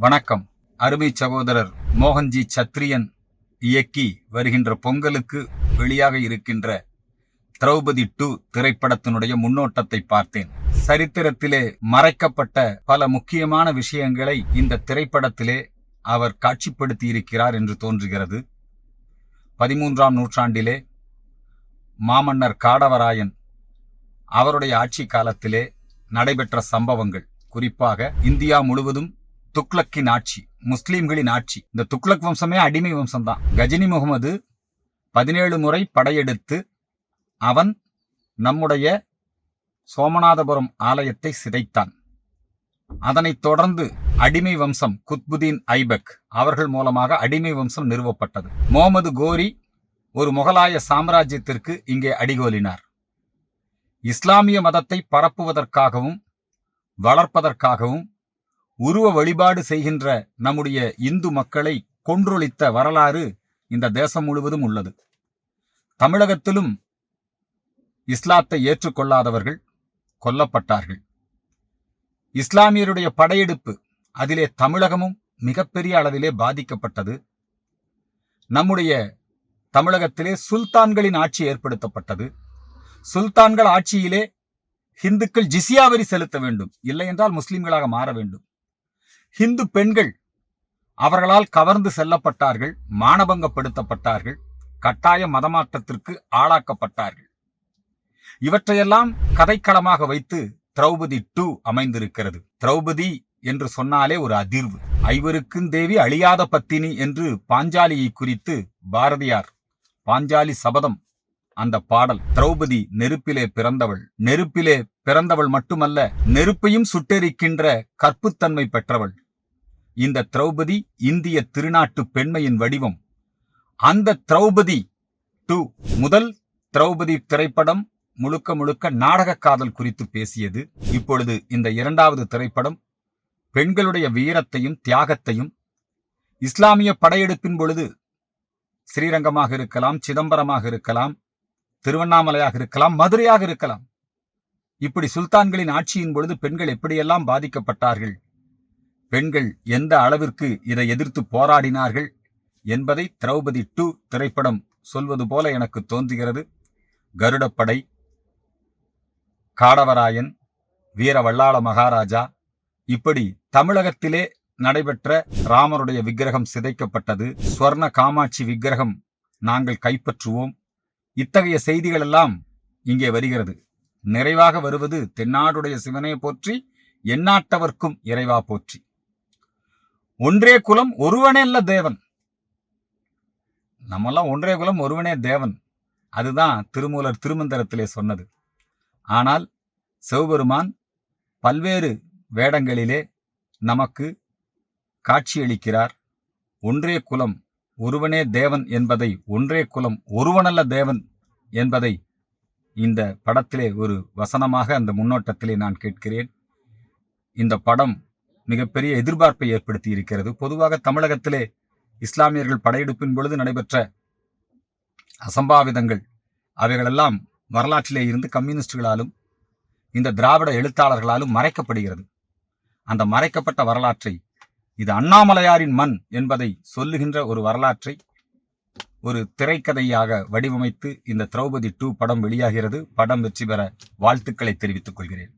வணக்கம். அருமை சகோதரர் மோகன்ஜி சத்ரியன் இயக்கி வருகின்ற பொங்கலுக்கு வெளியாக இருக்கின்ற திரௌபதி 2 திரைப்படத்தினுடைய முன்னோட்டத்தை பார்த்தேன். சரித்திரத்திலே மறைக்கப்பட்ட பல முக்கியமான விஷயங்களை இந்த திரைப்படத்திலே அவர் காட்சிப்படுத்தி இருக்கிறார் என்று தோன்றுகிறது. 13ஆம் நூற்றாண்டிலே மாமன்னர் காடவராயன் அவருடைய ஆட்சி காலத்திலே நடைபெற்ற சம்பவங்கள், குறிப்பாக இந்தியா முழுவதும் துக்ளக்கின் ஆட்சி, முஸ்லிம்களின் ஆட்சி. இந்த துக்ளக் வம்சமே அடிமை வம்சம்தான். கஜினி முகமது 17 முறை படையெடுத்து அவன் நம்முடைய சோமநாதபுரம் ஆலயத்தை சிதைத்தான். அதனைத் தொடர்ந்து அடிமை வம்சம் குத்புதீன் ஐபக் அவர்கள் மூலமாக அடிமை வம்சம் நிறுவப்பட்டது. முகமது கோரி ஒரு முகலாய சாம்ராஜ்யத்திற்கு இங்கே அடிகோலினார். இஸ்லாமிய மதத்தை பரப்புவதற்காகவும் வளர்ப்பதற்காகவும் உருவ வழிபாடு செய்கின்ற நம்முடைய இந்து மக்களை கொன்றொழித்த வரலாறு இந்த தேசம் முழுவதும் உள்ளது. தமிழகத்திலும் இஸ்லாத்தை ஏற்றுக்கொள்ளாதவர்கள் கொல்லப்பட்டார்கள். இஸ்லாமியருடைய படையெடுப்பு, அதிலே தமிழகமும் மிகப்பெரிய அளவிலே பாதிக்கப்பட்டது. நம்முடைய தமிழகத்திலே சுல்தான்களின் ஆட்சி ஏற்படுத்தப்பட்டது. சுல்தான்கள் ஆட்சியிலே இந்துக்கள் ஜிசியா வரி செலுத்த வேண்டும், இல்லை என்றால் முஸ்லிம்களாக மாற வேண்டும். இந்து பெண்கள் அவர்களால் கவர்ந்து செல்லப்பட்டார்கள், மானபங்கப்படுத்தப்பட்டார்கள், கட்டாய மதமாற்றத்திற்கு ஆளாக்கப்பட்டார்கள். இவற்றையெல்லாம் கதைக்களமாக வைத்து திரௌபதி 2 அமைந்திருக்கிறது. திரௌபதி என்று சொன்னாலே ஒரு அதிர்வு. ஐவருக்கும் தேவி அழியாத பத்தினி என்று பாஞ்சாலியை குறித்து பாரதியார் பாஞ்சாலி சபதம் அந்த பாடல். திரௌபதி நெருப்பிலே பிறந்தவள். நெருப்பிலே பிறந்தவள் மட்டுமல்ல, நெருப்பையும் சுட்டெரிக்கின்ற கற்புத்தன்மை பெற்றவள். இந்த திரௌபதி இந்திய திருநாட்டு பெண்மையின் வடிவம். அந்த திரௌபதி 2 முதல் திரௌபதி திரைப்படம் முழுக்க முழுக்க நாடக காதல் குறித்து பேசியது. இப்பொழுது இந்த 2வது திரைப்படம் பெண்களுடைய வீரத்தையும் தியாகத்தையும், இஸ்லாமிய படையெடுப்பின் பொழுது ஸ்ரீரங்கமாக இருக்கலாம், சிதம்பரமாக இருக்கலாம், திருவண்ணாமலையாக இருக்கலாம், மதுரையாக இருக்கலாம், இப்படி சுல்தான்களின் ஆட்சியின் பொழுது பெண்கள் எப்படியெல்லாம் பாதிக்கப்பட்டார்கள், பெண்கள் எந்த அளவிற்கு இதை எதிர்த்து போராடினார்கள் என்பதை திரௌபதி 2 திரைப்படம் சொல்வது போல எனக்கு தோன்றுகிறது. கருடப்படை, காடவராயன், வீர வல்லாள மகாராஜா, இப்படி தமிழகத்திலே நடைபெற்ற ராமருடைய விக்கிரகம் சிதைக்கப்பட்டது, ஸ்வர்ண காமாட்சி விக்கிரகம் நாங்கள் கைப்பற்றுவோம், இத்தகைய செய்திகள் எல்லாம் இங்கே வருகிறது. நிறைவாக வருவது தென்னாடுடைய சிவனே போற்றி, எந்நாட்டவர்க்கும் இறைவா போற்றி. ஒன்றே குலம் ஒருவனே அல்ல தேவன். நம்மெல்லாம் ஒன்றே குலம் ஒருவனே தேவன், அதுதான் திருமூலர் திருமந்திரத்திலே சொன்னது. ஆனால் சிவபெருமான் பல்வேறு வேடங்களிலே நமக்கு காட்சியளிக்கிறார். ஒன்றே குலம் ஒருவனே தேவன் என்பதை, ஒன்றே குலம் ஒருவனல்ல தேவன் என்பதை இந்த படத்திலே ஒரு வசனமாக அந்த முன்னோட்டத்திலே நான் கேட்கிறேன். இந்த படம் மிகப்பெரிய எதிர்பார்ப்பை ஏற்படுத்தி இருக்கிறது. பொதுவாக தமிழகத்திலே இஸ்லாமியர்கள் படையெடுப்பின் பொழுது நடைபெற்ற அசம்பாவிதங்கள் அவைகளெல்லாம் வரலாற்றிலே இருந்து கம்யூனிஸ்டுகளாலும் இந்த திராவிட எழுத்தாளர்களாலும் மறைக்கப்படுகிறது. அந்த மறைக்கப்பட்ட வரலாற்றை, இது அண்ணாமலையாரின் மண் என்பதை சொல்லுகின்ற ஒரு வரலாற்றை ஒரு திரைக்கதையாக வடிவமைத்து இந்த திரௌபதி 2 படம் வெளியாகிறது. படம் வெற்றி பெற வாழ்த்துக்களை தெரிவித்துக் கொள்கிறேன்.